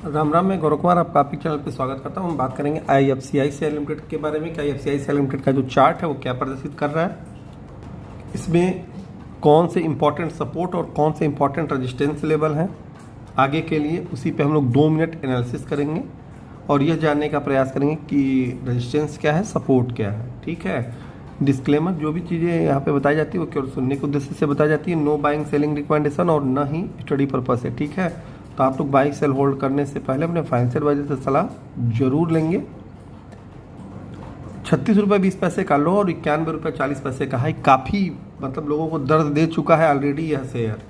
राम राम, मैं गौरव कुमार आपका आपके चैनल पे स्वागत करता हूँ। हम बात करेंगे IFCI लिमिटेड के बारे में कि IFCI लिमिटेड का जो चार्ट है वो क्या प्रदर्शित कर रहा है, इसमें कौन से इंपॉर्टेंट सपोर्ट और कौन से इंपॉर्टेंट रेजिस्टेंस लेवल हैं आगे के लिए। उसी पे हम लोग 2 मिनट एनालिसिस करेंगे और यह जानने का प्रयास करेंगे कि रेजिस्टेंस क्या है, सपोर्ट क्या है। ठीक है, डिस्क्लेमर, जो भी चीज़ें यहाँ पे बताई जाती है वो केवल सुनने के उद्देश्य से बताई जाती है, नो बाइंग सेलिंग रिकमेंडेशन और न ही स्टडी पर्पस है। ठीक है, तो आप लोग बाई सेल होल्ड करने से पहले अपने फाइनेंशियल एडवाइजर से सलाह जरूर लेंगे। 36 रुपये 20 पैसे का लो और 91 रुपये 40 पैसे का हाई काफ़ी मतलब लोगों को दर्द दे चुका है ऑलरेडी यह शेयर।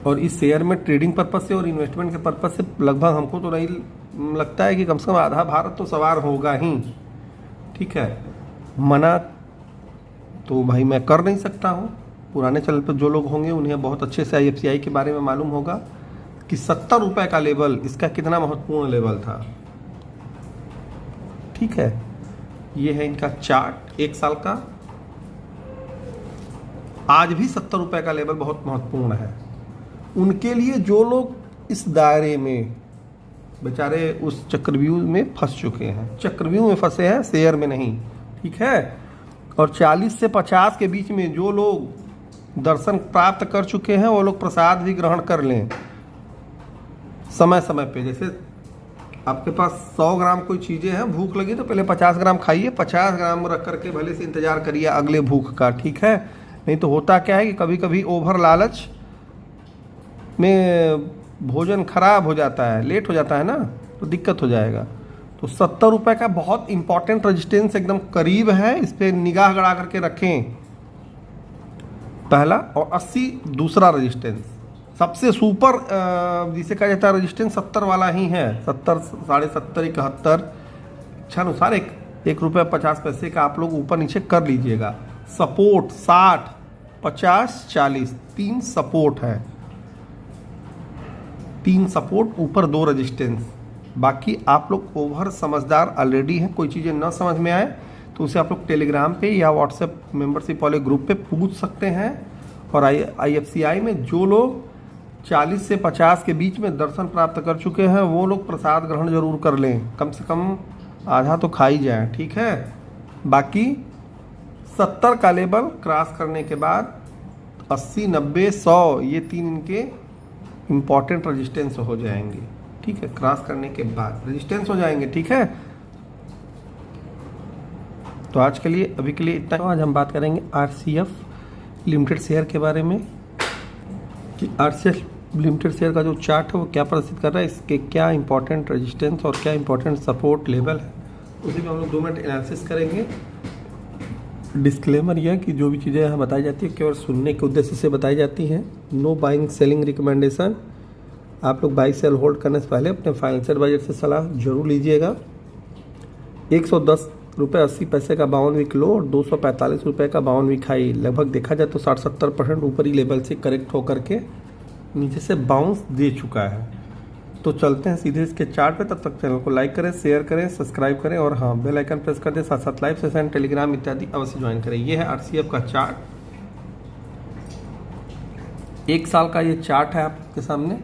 और इस शेयर में ट्रेडिंग पर्पस से और इन्वेस्टमेंट के पर्पस से लगभग हमको तो नहीं लगता है कि कम से कम आधा भारत तो सवार होगा ही। ठीक है, मना तो भाई मैं कर नहीं सकता हूँ। पुराने चैनल पर जो लोग होंगे उन्हें बहुत अच्छे से IFCI के बारे में मालूम होगा कि 70 रुपये का लेवल इसका कितना महत्वपूर्ण लेवल था। ठीक है, ये है इनका चार्ट 1 साल का। आज भी 70 रुपये का लेवल बहुत महत्वपूर्ण है उनके लिए जो लोग इस दायरे में बेचारे उस चक्रव्यूह में फंस चुके हैं, चक्रव्यूह में फंसे हैं, शेयर में नहीं। ठीक है, और 40 से 50 के बीच में जो लोग दर्शन प्राप्त कर चुके हैं वो लोग प्रसाद भी ग्रहण कर लें समय समय पे। जैसे आपके पास 100 ग्राम कोई चीज़ें हैं, भूख लगी तो पहले 50 ग्राम खाइए, 50 ग्राम रख करके भले से इंतजार करिए अगले भूख का। ठीक है, नहीं तो होता क्या है कि कभी कभी ओवर लालच में भोजन खराब हो जाता है, लेट हो जाता है ना, तो दिक्कत हो जाएगा। तो 70 रुपये का बहुत इंपॉर्टेंट रेजिस्टेंस एकदम करीब है, इस पर निगाह गड़ा करके रखें, पहला। और 80 दूसरा रेजिस्टेंस, सबसे सुपर जिसे कहा जाता है रेजिस्टेंस 70 वाला ही है। 70, 70.5, 71 इच्छानुसार 1 रुपये 50 पैसे का आप लोग ऊपर नीचे कर लीजिएगा। सपोर्ट 60, 50, 40 3 सपोर्ट है, 3 सपोर्ट ऊपर 2 रेजिस्टेंस। बाकी आप लोग ओवर समझदार ऑलरेडी हैं, कोई चीज़ें ना समझ में आए तो उसे आप लोग टेलीग्राम पे या व्हाट्सएप मेंबरशिप वाले ग्रुप पे पूछ सकते हैं। और IFCI में जो लोग 40 से 50 के बीच में दर्शन प्राप्त कर चुके हैं वो लोग प्रसाद ग्रहण जरूर कर लें, कम से कम आधा तो खा ही जाए। ठीक है, बाकी 70 का लेवल क्रॉस करने के बाद 80, 90, 100 ये 3 इनके इम्पॉर्टेंट रेजिस्टेंस हो जाएंगे। ठीक है, क्रॉस करने के बाद रेजिस्टेंस हो जाएंगे। ठीक है, तो आज के लिए अभी के लिए इतना। आज हम बात करेंगे RCF लिमिटेड शेयर के बारे में कि RCF लिमिटेड शेयर का जो चार्ट है वो क्या प्रदर्शित कर रहा है, इसके क्या इंपॉर्टेंट रेजिस्टेंस और क्या इंपॉर्टेंट सपोर्ट लेवल है, उसी में हम लोग 2 मिनट एनालिसिस करेंगे। डिस्क्लेमर यह कि जो भी चीज़ें यहाँ बताई जाती है केवल सुनने के उद्देश्य से बताई जाती हैं, नो बाइंग सेलिंग रिकमेंडेशन। आप लोग बाई सेल होल्ड करने से पहले अपने फाइनेंशियल एडवाइजर से सलाह जरूर लीजिएगा। 110 रुपये 80 पैसे का 52 वीक लो और 245 रुपये का 52 वीक हाई। लगभग देखा जाए तो 60-70% ऊपरी लेवल से करेक्ट होकर के नीचे से बाउंस दे चुका है। तो चलते हैं सीधे इसके चार्ट पे। तब तक चैनल को लाइक करें, शेयर करें, सब्सक्राइब करें और हाँ बेल आइकन प्रेस कर दें। साथ साथ लाइव सेशन, टेलीग्राम इत्यादि अवश्य ज्वाइन करें। ये है RCF का चार्ट, 1 साल का ये चार्ट है आपके सामने।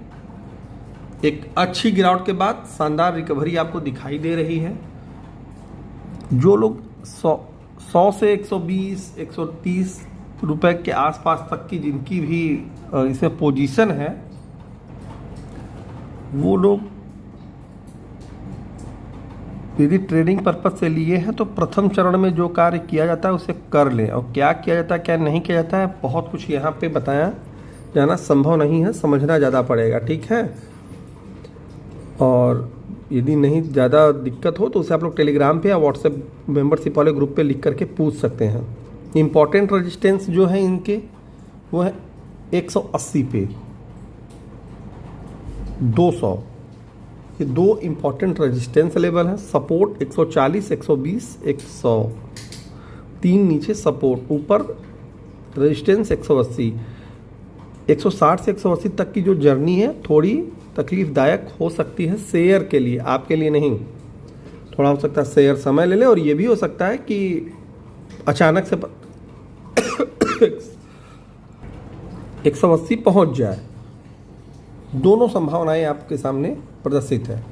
एक अच्छी गिरावट के बाद शानदार रिकवरी आपको दिखाई दे रही है। जो लोग 100 से 120, 130 रुपए के आसपास तक की जिनकी भी इसमें पोजीशन है, वो लोग यदि ट्रेडिंग पर्पज से लिए हैं तो प्रथम चरण में जो कार्य किया जाता है उसे कर लें। और क्या किया जाता है क्या नहीं किया जाता है बहुत कुछ यहाँ पे बताया जाना संभव नहीं है, समझना ज़्यादा पड़ेगा। ठीक है, और यदि नहीं ज़्यादा दिक्कत हो तो उसे आप लोग टेलीग्राम पे या व्हाट्सएप मेंबरशिप वाले ग्रुप पे लिख करके पूछ सकते हैं। इम्पॉर्टेंट रेजिस्टेंस जो है इनके वो है 180 पे 200, ये 2 इम्पॉर्टेंट रेजिस्टेंस लेवल है। सपोर्ट 140, 120, 100, 3 नीचे सपोर्ट, ऊपर रेजिस्टेंस 180। 160 से 180 तक की जो जर्नी है थोड़ी तकलीफदायक हो सकती है शेयर के लिए, आपके लिए नहीं। थोड़ा हो सकता है शेयर समय ले ले और ये भी हो सकता है कि अचानक से 180 पहुंच जाए। दोनों संभावनाएं आपके सामने प्रदर्शित है।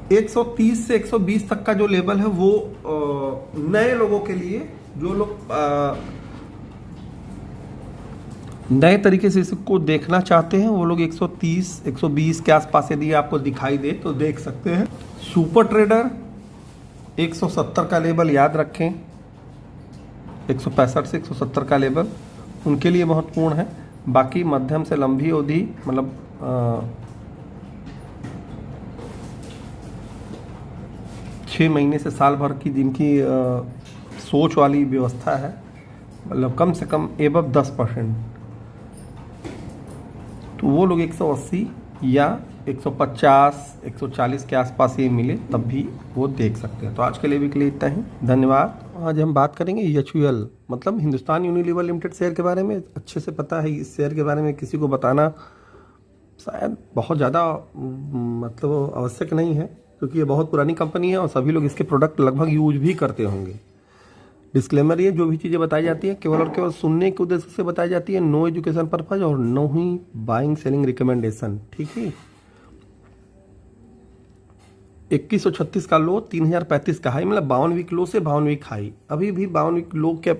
। 130 से 120 तक का जो लेवल है वो नए लोगों के लिए, जो लोग नए तरीके से इसको देखना चाहते हैं, वो लोग 130 120 के आसपास यदि आपको दिखाई दे तो देख सकते हैं। सुपर ट्रेडर 170 का लेवल याद रखें, 165 से 170 का लेवल उनके लिए महत्वपूर्ण है। बाकी मध्यम से लंबी अवधि, मतलब 6 महीने से साल भर की जिनकी सोच वाली व्यवस्था है, मतलब कम से कम एबव 10%, तो वो लोग 180 या 150 140 के आसपास ये मिले तब भी वो देख सकते हैं। तो आज के लिए भी के लिए इतना ही, धन्यवाद। आज हम बात करेंगे HUL मतलब हिंदुस्तान यूनिलीवर लिमिटेड शेयर के बारे में। अच्छे से पता है, इस शेयर के बारे में किसी को बताना शायद बहुत ज़्यादा मतलब आवश्यक नहीं है, क्योंकि ये बहुत पुरानी कंपनी है और सभी लोग इसके प्रोडक्ट लगभग यूज भी करते होंगे। डिस्क्लेमर, ये जो भी चीज़ें बताई जाती है केवल और केवल सुनने के उद्देश्य से बताई जाती है, नो एजुकेशन पर्पज और नो ही बाइंग सेलिंग रिकमेंडेशन। ठीक है। 2136 का लो, 3035 का हाई, मतलब 52 वीक लो से 52 वीक हाई। अभी भी 52 वीक लो के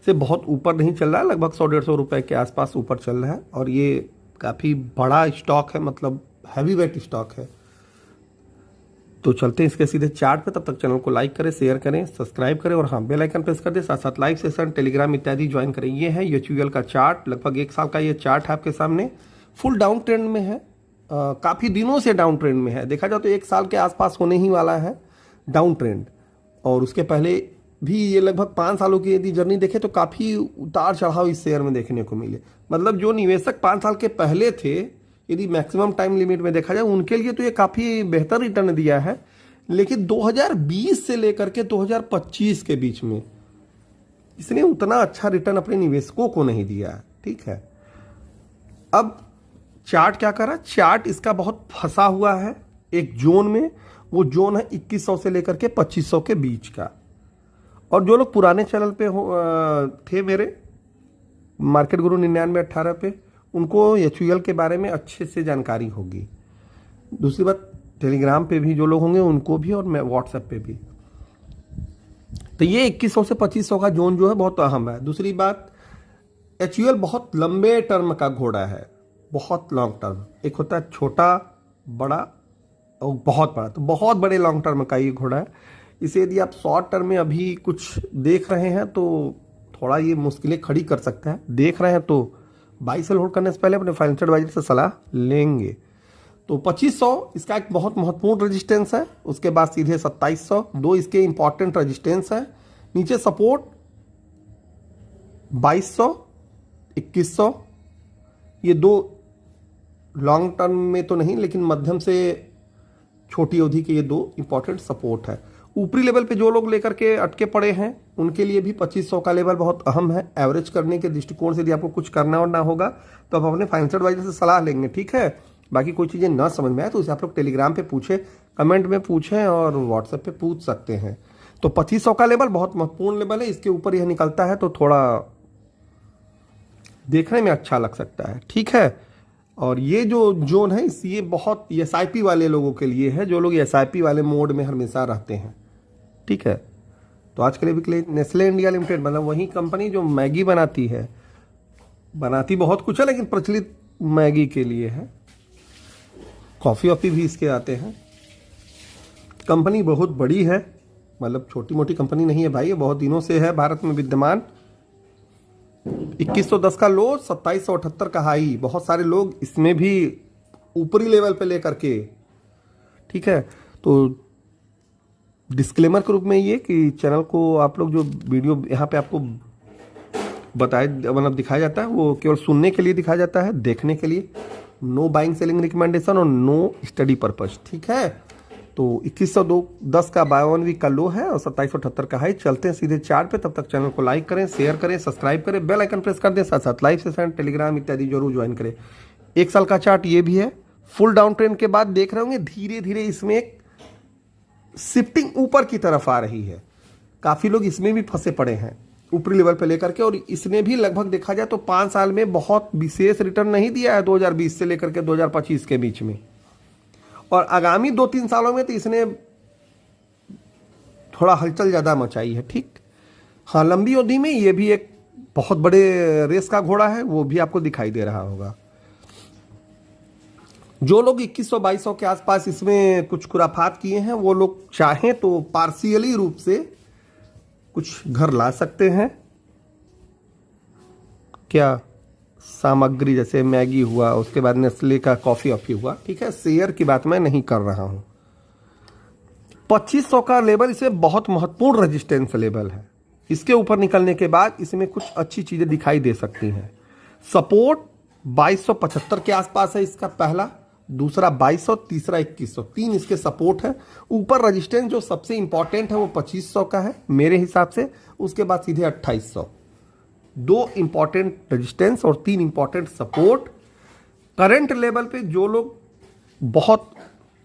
से बहुत ऊपर नहीं चल रहा है, लगभग 100-150 रुपए के आसपास ऊपर चल रहा है और ये काफ़ी बड़ा स्टॉक है, मतलब हैवी वेट स्टॉक है। तो चलते हैं इसके सीधे चार्ट पे। तब तक चैनल को लाइक करें, शेयर करें, सब्सक्राइब करें और हाँ बेल आइकन प्रेस कर दें। साथ साथ लाइव सेशन, टेलीग्राम इत्यादि ज्वाइन करें। ये है HUL का चार्ट, लगभग 1 साल का ये चार्ट है आपके सामने। फुल डाउन ट्रेंड में है, काफ़ी दिनों से डाउन ट्रेंड में है। देखा जाए तो 1 साल के आसपास होने ही वाला है डाउन ट्रेंड, और उसके पहले भी ये लगभग 5 सालों की यदि जर्नी देखें तो काफ़ी उतार चढ़ाव इस शेयर में देखने को मिले। मतलब जो निवेशक 5 साल के पहले थे, यदि मैक्सिमम टाइम लिमिट में देखा जाए, उनके लिए तो ये काफ़ी बेहतर रिटर्न दिया है। लेकिन 2020 से लेकर के 2025 के बीच में इसने उतना अच्छा रिटर्न अपने निवेशकों को नहीं दिया है। ठीक है। अब चार्ट क्या करा, चार्ट इसका बहुत फंसा हुआ है एक जोन में। वो जोन है 2100 से लेकर के 2500 के बीच का। और जो लोग पुराने चैनल पे थे मेरे, मार्केट गुरु 9918 पे, उनको HUL के बारे में अच्छे से जानकारी होगी। दूसरी बात, टेलीग्राम पे भी जो लोग होंगे उनको भी, और मैं व्हाट्सएप पे भी। तो ये 2100 से 2500 का जोन जो है बहुत अहम है। दूसरी बात, HUL बहुत लंबे टर्म का घोड़ा है, बहुत लॉन्ग टर्म। एक होता है छोटा, बड़ा और बहुत बड़ा। तो बहुत बड़े लॉन्ग टर्म का ये घोड़ा है। इसे यदि आप शॉर्ट टर्म में अभी कुछ देख रहे हैं तो थोड़ा ये मुश्किलें खड़ी कर सकता है। देख रहे हैं तो बाई सेल होल्ड करने से पहले अपने फाइनेंशियल एडवाइजर से सलाह लेंगे। तो 2500 इसका एक बहुत महत्वपूर्ण रेजिस्टेंस है। उसके बाद सीधे 2700, 2 इसके इंपॉर्टेंट रेजिस्टेंस है। नीचे सपोर्ट 2200, 2100, ये 2 लॉन्ग टर्म में तो नहीं लेकिन मध्यम से छोटी अवधि के ये 2 इंपॉर्टेंट सपोर्ट है। ऊपरी लेवल पे जो लोग लेकर के अटके पड़े हैं उनके लिए भी 2500 का लेवल बहुत अहम है। एवरेज करने के दृष्टिकोण से यदि आपको कुछ करना और ना होगा तो आप अपने फाइनेंशियल एडवाइजर से सलाह लेंगे। ठीक है। बाकी कोई चीज़ें ना समझ में आए तो उसे आप लोग टेलीग्राम पे पूछें, कमेंट में पूछें और व्हाट्सएप पे पूछ सकते हैं। तो 2500 का लेवल बहुत महत्वपूर्ण लेवल है। इसके ऊपर यह निकलता है तो थोड़ा देखने में अच्छा लग सकता है। ठीक है। और ये जो जोन है ये बहुत SIP वाले लोगों के लिए है, जो लोग SIP वाले मोड में हमेशा रहते हैं। ठीक है। तो आज के लिए नेस्ले इंडिया लिमिटेड, मतलब वही कंपनी जो मैगी बनाती है, बनाती बहुत कुछ है लेकिन प्रचलित मैगी के लिए है। कॉफ़ी वॉफ़ी भी इसके आते हैं। कंपनी बहुत बड़ी है, मतलब छोटी मोटी कंपनी नहीं है भाई, ये बहुत दिनों से है भारत में विद्यमान। 2110 का लो, 2778 का हाई। बहुत सारे लोग इसमें भी ऊपरी लेवल पे लेकर के। ठीक है। तो डिस्क्लेमर के रूप में ये कि चैनल को आप लोग जो वीडियो यहाँ पे आपको बताए, मतलब दिखाया जाता है, वो केवल सुनने के लिए दिखाया जाता है, देखने के लिए। नो बाइंग सेलिंग रिकमेंडेशन और नो स्टडी पर्पज। ठीक है। तो 2110 का 52 वीक का लो है और 2778 का हाई। चलते हैं सीधे चार्ट पे। तब तक चैनल को लाइक करें, शेयर करें, सब्सक्राइब करें, बेल आइकन प्रेस कर दें। साथ साथ लाइव सेशन, टेलीग्राम इत्यादि जरूर ज्वाइन करें। 1 साल का चार्ट ये भी है। फुल डाउन ट्रेंड के बाद देख रहे होंगे धीरे धीरे इसमें एक शिफ्टिंग ऊपर की तरफ आ रही है। काफ़ी लोग इसमें भी फंसे पड़े हैं ऊपरी लेवल पे लेकर के, और इसने भी लगभग देखा जाए तो 5 साल में बहुत विशेष रिटर्न नहीं दिया है 2020 से लेकर के 2025 के बीच में। और आगामी 2-3 सालों में तो इसने थोड़ा हलचल ज़्यादा मचाई है। ठीक, हाँ, लंबी अवधि में ये भी एक बहुत बड़े रेस का घोड़ा है, वो भी आपको दिखाई दे रहा होगा। जो लोग 2100-2200 के आसपास इसमें कुछ खुराफात किए हैं, वो लोग चाहें तो पार्शियली रूप से कुछ घर ला सकते हैं। क्या सामग्री, जैसे मैगी हुआ, उसके बाद नेस्ले का कॉफ़ी ऑफी हुआ, ठीक है, शेयर की बात मैं नहीं कर रहा हूं। 2500 का लेवल इसमें बहुत महत्वपूर्ण रेजिस्टेंस लेवल है। इसके ऊपर निकलने के बाद इसमें कुछ अच्छी चीज़ें दिखाई दे सकती हैं। सपोर्ट 2275 के आसपास है इसका पहला, दूसरा 2200, तीसरा 2100, 3 इसके सपोर्ट है। ऊपर रेजिस्टेंस जो सबसे इंपॉर्टेंट है वो 2500 का है मेरे हिसाब से, उसके बाद सीधे 2800। 2 इंपॉर्टेंट रेजिस्टेंस और 3 इंपॉर्टेंट सपोर्ट। करंट लेवल पे जो लोग बहुत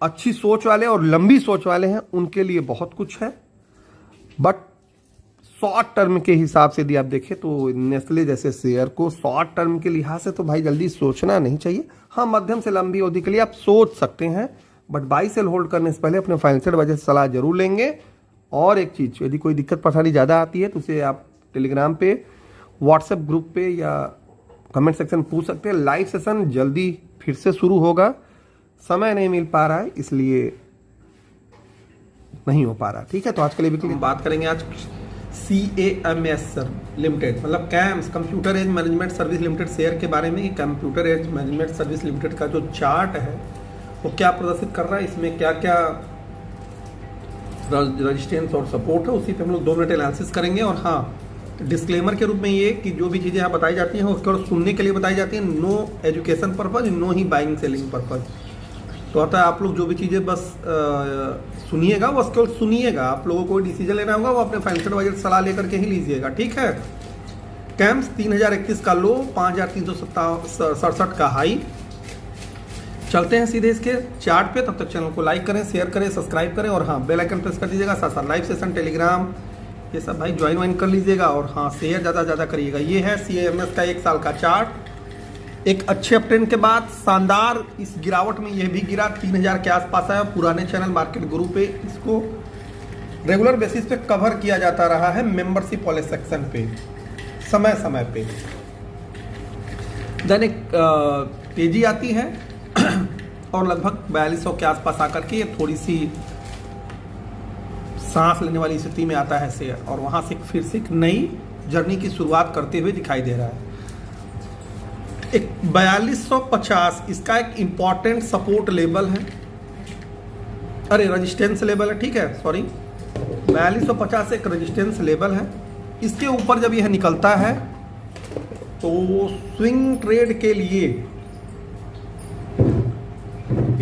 अच्छी सोच वाले और लंबी सोच वाले हैं उनके लिए बहुत कुछ है, बट शॉर्ट टर्म के हिसाब से यदि आप देखें तो नेस्ले जैसे शेयर को शॉर्ट टर्म के लिहाज से तो भाई जल्दी सोचना नहीं चाहिए। हाँ, मध्यम से लंबी अवधि के लिए आप सोच सकते हैं, बट बाई सेल होल्ड करने से पहले अपने फाइनेंशियल एडवाइजर से सलाह जरूर लेंगे। और एक चीज़, यदि कोई दिक्कत परेशानी ज़्यादा आती है तो उसे आप टेलीग्राम पे, व्हाट्सएप ग्रुप पे या कमेंट सेक्शन पूछ सकते हैं। लाइव सेशन जल्दी फिर से शुरू होगा, समय नहीं मिल पा रहा है इसलिए नहीं हो पा रहा। ठीक है, तो आज के लिए भी बात करेंगे आज CAMS लिमिटेड, मतलब CAMS, computer age management service limited share के बारे में। Computer age management service limited का जो चार्ट है वो क्या प्रदर्शित कर रहा है, इसमें क्या क्या रेजिस्टेंस और सपोर्ट है, उसी पे हम लोग 2 मिनट एनालिसिस करेंगे। और हाँ, डिस्क्लेमर के रूप में ये कि जो भी चीज़ें यहाँ बताई जाती हैं उसके और सुनने के लिए बताई जाती हैं, नो एजुकेशन पर्पज, नो ही बाइंग सेलिंग पर्पज। तो अतः आप लोग जो भी चीज़ें बस सुनिएगा वो केवल सुनिएगा, आप लोगों को डिसीजन लेना होगा वो अपने फाइनेंशियल एडवाइजर से सलाह लेकर के ही लीजिएगा। ठीक है, कैम्स 3031 का लो, 5367 का हाई। चलते हैं सीधे इसके चार्ट पे, तब तक चैनल को लाइक करें, शेयर करें, सब्सक्राइब करें और हाँ, बेल आइकन प्रेस कर दीजिएगा। साथ साथ लाइव सेशन, टेलीग्राम, ये सब भाई ज्वाइन कर लीजिएगा। और हाँ, शेयर ज़्यादा करिएगा। ये है CAMS का 1 साल का चार्ट। एक अच्छे अपट्रेंड के बाद शानदार इस गिरावट में यह भी गिरा, 3000 के आसपास आया। पुराने चैनल मार्केट गुरु पे इसको रेगुलर बेसिस पे कवर किया जाता रहा है, मेंबरशिप वाले सेक्शन पे समय समय पे। देन एक तेजी आती है और लगभग 4200 के आसपास आकर के ये थोड़ी सी सांस लेने वाली स्थिति में आता है शेयर, और वहां से फिर से एक नई जर्नी की शुरुआत करते हुए दिखाई दे रहा है। एक 4250 इसका एक इंपॉर्टेंट सपोर्ट लेवल है, अरे रेजिस्टेंस लेवल है, ठीक है, सॉरी, 4250 एक रेजिस्टेंस लेवल है। इसके ऊपर जब यह निकलता है तो स्विंग ट्रेड के लिए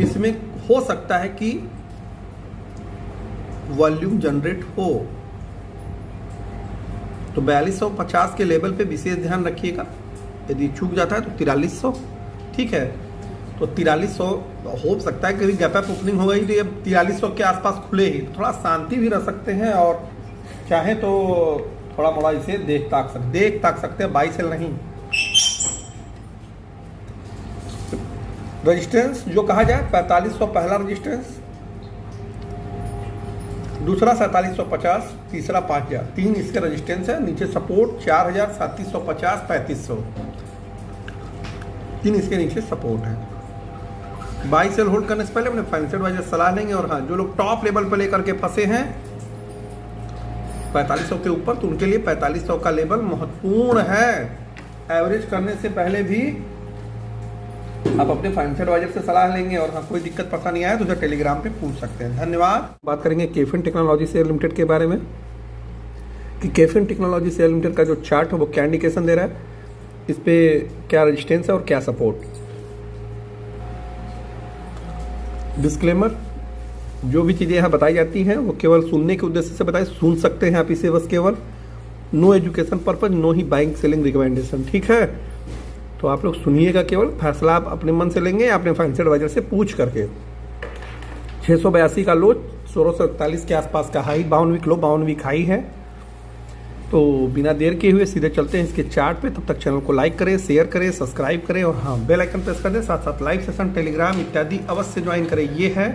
इसमें हो सकता है कि वॉल्यूम जनरेट हो। तो 4250 के लेवल पे विशेष ध्यान रखिएगा। यदि चूक जाता है तो 4300, ठीक है, तो 4300 हो सकता है कभी गैप अप ओपनिंग हो गई तो ये 4300 के आसपास खुले ही, थोड़ा शांति भी रह सकते हैं और चाहे तो थोड़ा मोड़ा इसे देख ताक सकते हैं, बाई सेल नहीं। रेजिस्टेंस जो कहा जाए 4500 पहला रेजिस्टेंस, दूसरा 4750, तीसरा 5000, 3 इसके रेजिस्टेंस है। नीचे सपोर्ट 4000, 3750, 3500, 3 इसके नीचे सपोर्ट है। बाई सेल होल्ड करने से पहले अपने फाइनेंशियल एडवाइजर सलाह लेंगे। और हाँ, जो लोग टॉप लेवल पर लेकर के फंसे हैं 4500 के ऊपर, तो उनके लिए 4500 का लेवल महत्वपूर्ण है। एवरेज करने से पहले भी आप अपने फाइनेंशियल एडवाइजर से सलाह लेंगे। और हाँ, कोई दिक्कत परेशानी आए तो उसे टेलीग्राम पे पूछ सकते हैं। धन्यवाद। बात करेंगे केफिन टेक्नोलॉजी शेयर लिमिटेड के बारे में कि केफिन टेक्नोलॉजी शेयर लिमिटेड का जो चार्ट है वो क्या इंडिकेशन दे रहा है, इस पे क्या रेजिस्टेंस है और क्या सपोर्ट। डिस्क्लेमर, जो भी चीज़ें यहाँ बताई जाती हैं वो केवल सुनने के उद्देश्य से बताए, सुन सकते हैं आप इसे बस केवल, नो एजुकेशन पर्पज, नो ही बाइंग सेलिंग रिकमेंडेशन। ठीक है, तो आप लोग सुनिएगा, केवल फैसला आप अपने मन से लेंगे या अपने फाइनेंशियल एडवाइजर से पूछ करके। 682 का लो, 1641 के आसपास का high, 52 week low, 52 week high है। तो बिना देर किए हुए सीधे चलते हैं इसके चार्ट पे। तब तक चैनल को लाइक करें, शेयर करें, सब्सक्राइब करें और हाँ बेल आइकन प्रेस कर दें। साथ साथ लाइव सेशन, टेलीग्राम इत्यादि अवश्य ज्वाइन करें। ये है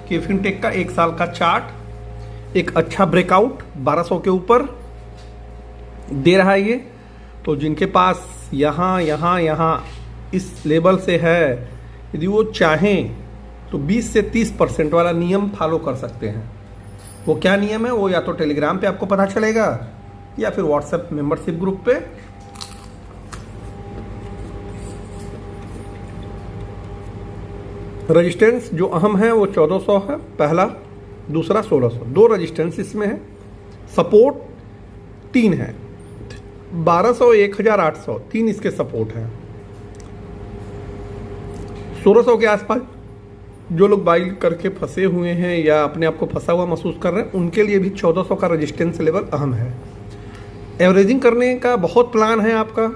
केफिन टेक का 1 साल का चार्ट। एक अच्छा ब्रेकआउट 1200 के ऊपर दे रहा है ये। तो जिनके पास यहाँ इस लेवल से है, यदि वो चाहें तो 20 से 30% वाला नियम फॉलो कर सकते हैं। वो क्या नियम है वो या तो टेलीग्राम पे आपको पता चलेगा या फिर व्हाट्सएप मेंबरशिप ग्रुप पे। रजिस्टेंस जो अहम है वो 1400 है पहला, दूसरा 1600, 2 रजिस्टेंस इसमें है। सपोर्ट 3 है, 1200, 1800, 3 इसके सपोर्ट है। 1600 के आसपास जो लोग बाई करके फंसे हुए हैं या अपने आप को फंसा हुआ महसूस कर रहे हैं, उनके लिए भी 1400 का रेजिस्टेंस लेवल अहम है। एवरेजिंग करने का बहुत प्लान है आपका,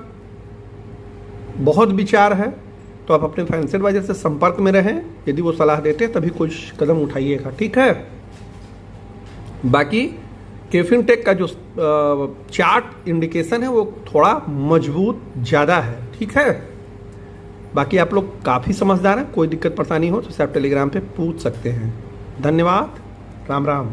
बहुत विचार है, तो आप अपने फाइनेंशियल एडवाइजर से संपर्क में रहें। यदि वो सलाह देते हैं तभी कुछ कदम उठाइएगा, ठीक है। बाकी केफिन टेक का जो चार्ट इंडिकेशन है वो थोड़ा मजबूत ज़्यादा है, ठीक है। बाकी आप लोग काफ़ी समझदार हैं, कोई दिक्कत परेशानी हो तो आप टेलीग्राम पे पूछ सकते हैं। धन्यवाद, राम राम।